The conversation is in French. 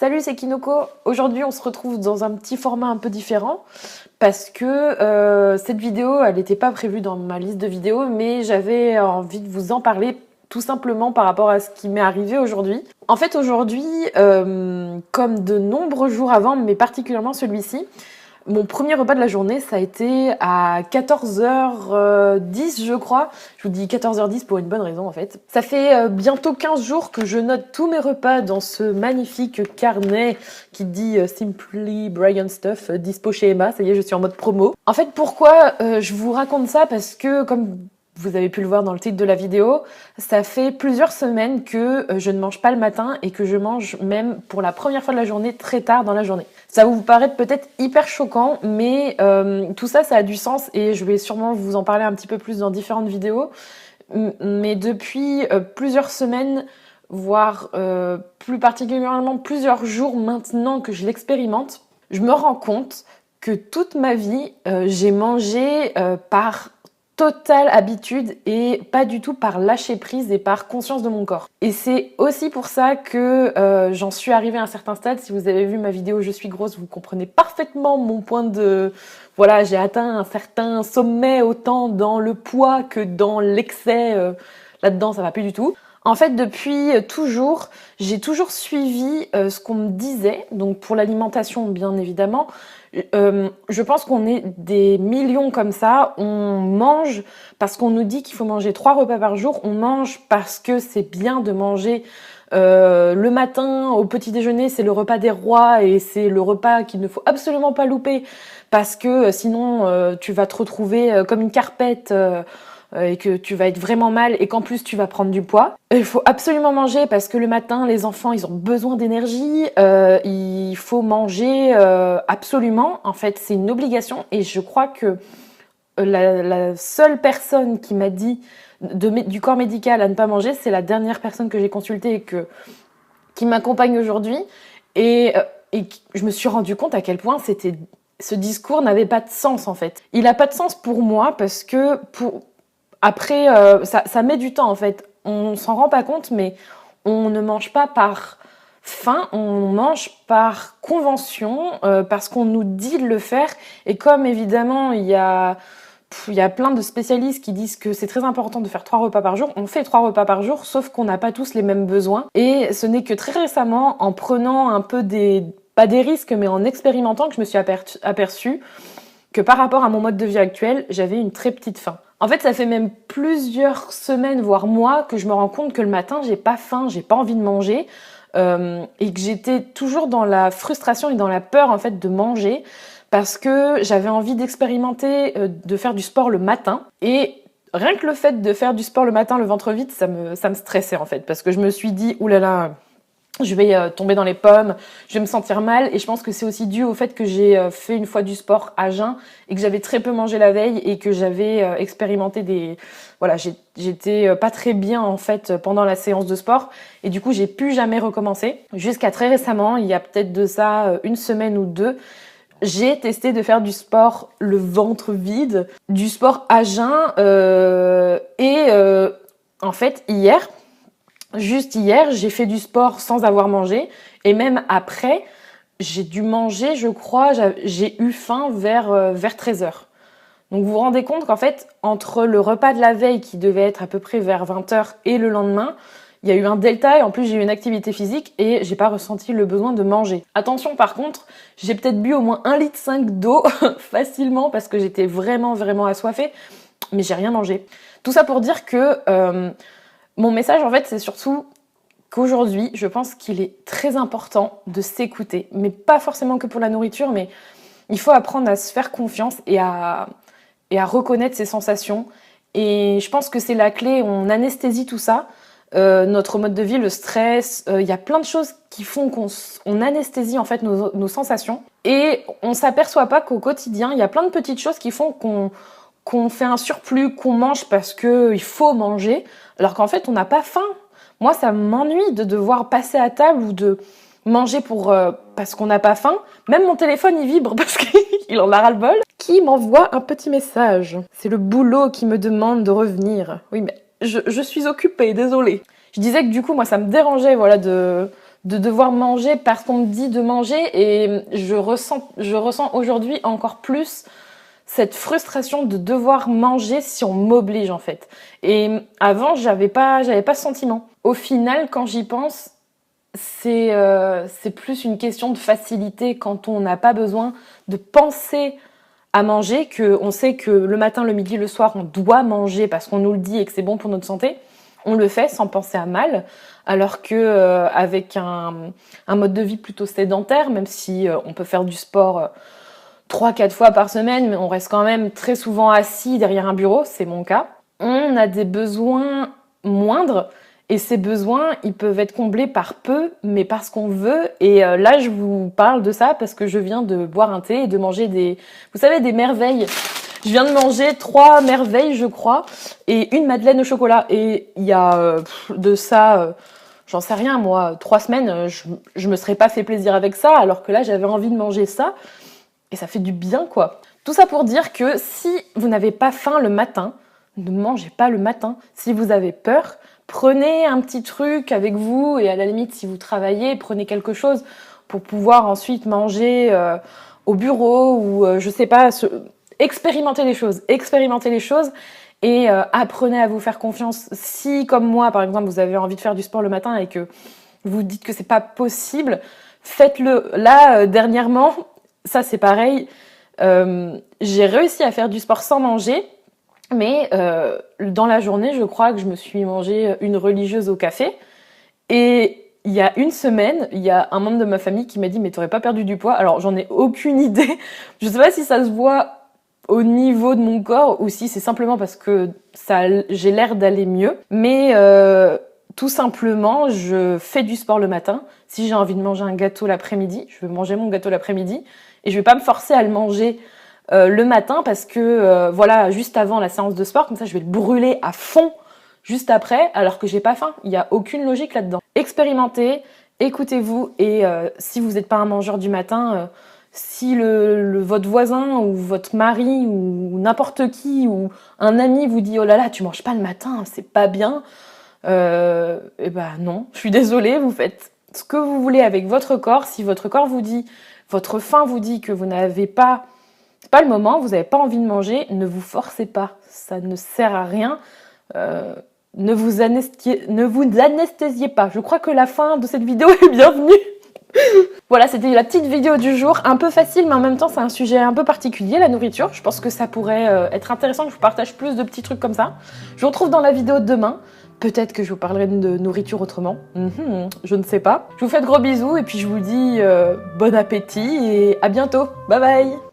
Salut, c'est Kinoko. Aujourd'hui, on se retrouve dans un petit format un peu différent parce que cette vidéo, elle n'était pas prévue dans ma liste de vidéos, mais j'avais envie de vous en parler tout simplement par rapport à ce qui m'est arrivé aujourd'hui. En fait, aujourd'hui, comme de nombreux jours avant, mais particulièrement celui-ci, mon premier repas de la journée, ça a été à 14h10, je crois. Je vous dis 14h10 pour une bonne raison, en fait. Ça fait bientôt 15 jours que je note tous mes repas dans ce magnifique carnet qui dit Simply Brian Stuff, dispo chez Emma. Ça y est, je suis en mode promo. En fait, pourquoi je vous raconte ça? Parce que, comme vous avez pu le voir dans le titre de la vidéo, ça fait plusieurs semaines que je ne mange pas le matin et que je mange même pour la première fois de la journée très tard dans la journée. Ça va vous paraître peut-être hyper choquant, mais tout ça, ça a du sens et je vais sûrement vous en parler un petit peu plus dans différentes vidéos. Mais depuis plusieurs semaines, voire plus particulièrement plusieurs jours maintenant que je l'expérimente, je me rends compte que toute ma vie, j'ai mangé par totale habitude et pas du tout par lâcher prise et par conscience de mon corps. Et c'est aussi pour ça que j'en suis arrivée à un certain stade. Si vous avez vu ma vidéo Je suis grosse, vous comprenez parfaitement mon point de... Voilà, j'ai atteint un certain sommet autant dans le poids que dans l'excès. Là-dedans, ça va plus du tout. En fait, depuis toujours, j'ai toujours suivi ce qu'on me disait, donc pour l'alimentation bien évidemment. Je pense qu'on est des millions comme ça. On mange parce qu'on nous dit qu'il faut manger 3 repas par jour. On mange parce que c'est bien de manger le matin au petit déjeuner. C'est le repas des rois et c'est le repas qu'il ne faut absolument pas louper parce que sinon tu vas te retrouver comme une carpette et que tu vas être vraiment mal et qu'en plus tu vas prendre du poids. Il faut absolument manger parce que le matin, les enfants, ils ont besoin d'énergie. Il faut manger absolument. En fait, c'est une obligation et je crois que la seule personne qui m'a dit du corps médical à ne pas manger, c'est la dernière personne que j'ai consultée et qui m'accompagne aujourd'hui. Et je me suis rendu compte à quel point ce discours n'avait pas de sens en fait. Il n'a pas de sens pour moi parce que après, ça met du temps en fait. On s'en rend pas compte, mais on ne mange pas par faim, on mange par convention, parce qu'on nous dit de le faire. Et comme évidemment, il y a plein de spécialistes qui disent que c'est très important de faire 3 repas par jour. On fait 3 repas par jour, sauf qu'on n'a pas tous les mêmes besoins. Et ce n'est que très récemment, en prenant un peu pas des risques, mais en expérimentant, que je me suis aperçue que par rapport à mon mode de vie actuel, j'avais une très petite faim. En fait, ça fait même plusieurs semaines, voire mois, que je me rends compte que le matin, j'ai pas faim, j'ai pas envie de manger, et que j'étais toujours dans la frustration et dans la peur en fait de manger, parce que j'avais envie d'expérimenter, de faire du sport le matin, et rien que le fait de faire du sport le matin, le ventre vide, ça me stressait en fait, parce que je me suis dit, oulala, je vais tomber dans les pommes, je vais me sentir mal, et je pense que c'est aussi dû au fait que j'ai fait une fois du sport à jeun et que j'avais très peu mangé la veille et que j'avais expérimenté voilà, j'étais pas très bien en fait pendant la séance de sport et du coup j'ai plus jamais recommencer jusqu'à très récemment, il y a peut-être de ça une semaine ou deux. J'ai testé de faire du sport le ventre vide, du sport à jeun en fait Juste hier, j'ai fait du sport sans avoir mangé et même après, j'ai dû manger, je crois, j'ai eu faim vers 13h. Donc vous vous rendez compte qu'en fait, entre le repas de la veille qui devait être à peu près vers 20h et le lendemain, il y a eu un delta et en plus j'ai eu une activité physique et j'ai pas ressenti le besoin de manger. Attention par contre, j'ai peut-être bu au moins 1,5 litre d'eau facilement parce que j'étais vraiment assoiffée, mais j'ai rien mangé. Tout ça pour dire que... mon message, en fait, c'est surtout qu'aujourd'hui, je pense qu'il est très important de s'écouter. Mais pas forcément que pour la nourriture, mais il faut apprendre à se faire confiance et à reconnaître ses sensations. Et je pense que c'est la clé. On anesthésie tout ça. Notre mode de vie, le stress, il y a plein de choses qui font qu'on anesthésie en fait nos sensations. Et on s'aperçoit pas qu'au quotidien, il y a plein de petites choses qui font qu'on fait un surplus, qu'on mange parce qu'il faut manger, alors qu'en fait, on n'a pas faim. Moi, ça m'ennuie de devoir passer à table ou de manger parce qu'on n'a pas faim. Même mon téléphone, il vibre parce qu'il en a ras-le-bol. Qui m'envoie un petit message. C'est le boulot qui me demande de revenir. Oui, mais je suis occupée, désolée. Je disais que du coup, moi, ça me dérangeait voilà, de de devoir manger parce qu'on me dit de manger, et je ressens aujourd'hui encore plus cette frustration de devoir manger si on m'oblige en fait. Et avant, j'avais pas ce sentiment. Au final, quand j'y pense, c'est plus une question de facilité quand on n'a pas besoin de penser à manger, qu'on sait que le matin, le midi, le soir, on doit manger parce qu'on nous le dit et que c'est bon pour notre santé. On le fait sans penser à mal, alors que avec un mode de vie plutôt sédentaire, même si on peut faire du sport 3-4 fois par semaine, mais on reste quand même très souvent assis derrière un bureau, c'est mon cas. On a des besoins moindres, et ces besoins, ils peuvent être comblés par peu, mais parce qu'on veut. Et là, je vous parle de ça parce que je viens de boire un thé et de manger vous savez, des merveilles. Je viens de manger 3 merveilles, je crois, et une madeleine au chocolat. Et il y a de ça, j'en sais rien, moi, 3 semaines, je me serais pas fait plaisir avec ça, alors que là, j'avais envie de manger ça. Et ça fait du bien, quoi. Tout ça pour dire que si vous n'avez pas faim le matin, ne mangez pas le matin. Si vous avez peur, prenez un petit truc avec vous, et à la limite, si vous travaillez, prenez quelque chose pour pouvoir ensuite manger au bureau, ou je sais pas, expérimentez les choses et apprenez à vous faire confiance. Si, comme moi, par exemple, vous avez envie de faire du sport le matin et que vous dites que c'est pas possible, faites-le. Là, dernièrement, ça c'est pareil, j'ai réussi à faire du sport sans manger, mais dans la journée, je crois que je me suis mangé une religieuse au café. Et il y a une semaine, il y a un membre de ma famille qui m'a dit « mais t'aurais pas perdu du poids ?» Alors j'en ai aucune idée, je sais pas si ça se voit au niveau de mon corps ou si c'est simplement parce que j'ai l'air d'aller mieux, mais tout simplement, je fais du sport le matin. Si j'ai envie de manger un gâteau l'après-midi, je vais manger mon gâteau l'après-midi, et je vais pas me forcer à le manger le matin parce que voilà, juste avant la séance de sport, comme ça je vais le brûler à fond juste après, alors que j'ai pas faim. Il y a aucune logique là-dedans. Expérimentez, écoutez-vous, et si vous n'êtes pas un mangeur du matin, si votre voisin ou votre mari ou n'importe qui ou un ami vous dit « oh là là, tu manges pas le matin, c'est pas bien », et ben non, je suis désolée, vous faites ce que vous voulez avec votre corps. Si votre corps vous dit, votre faim vous dit que vous n'avez pas, c'est pas le moment, vous n'avez pas envie de manger, ne vous forcez pas, ça ne sert à rien. Ne vous anesthésiez pas. Je crois que la fin de cette vidéo est bienvenue. Voilà, c'était la petite vidéo du jour, un peu facile, mais en même temps c'est un sujet un peu particulier, la nourriture. Je pense que ça pourrait être intéressant que je vous partage plus de petits trucs comme ça. Je vous retrouve dans la vidéo de demain. Peut-être que je vous parlerai de nourriture autrement. Je ne sais pas. Je vous fais de gros bisous et puis je vous dis bon appétit et à bientôt. Bye bye.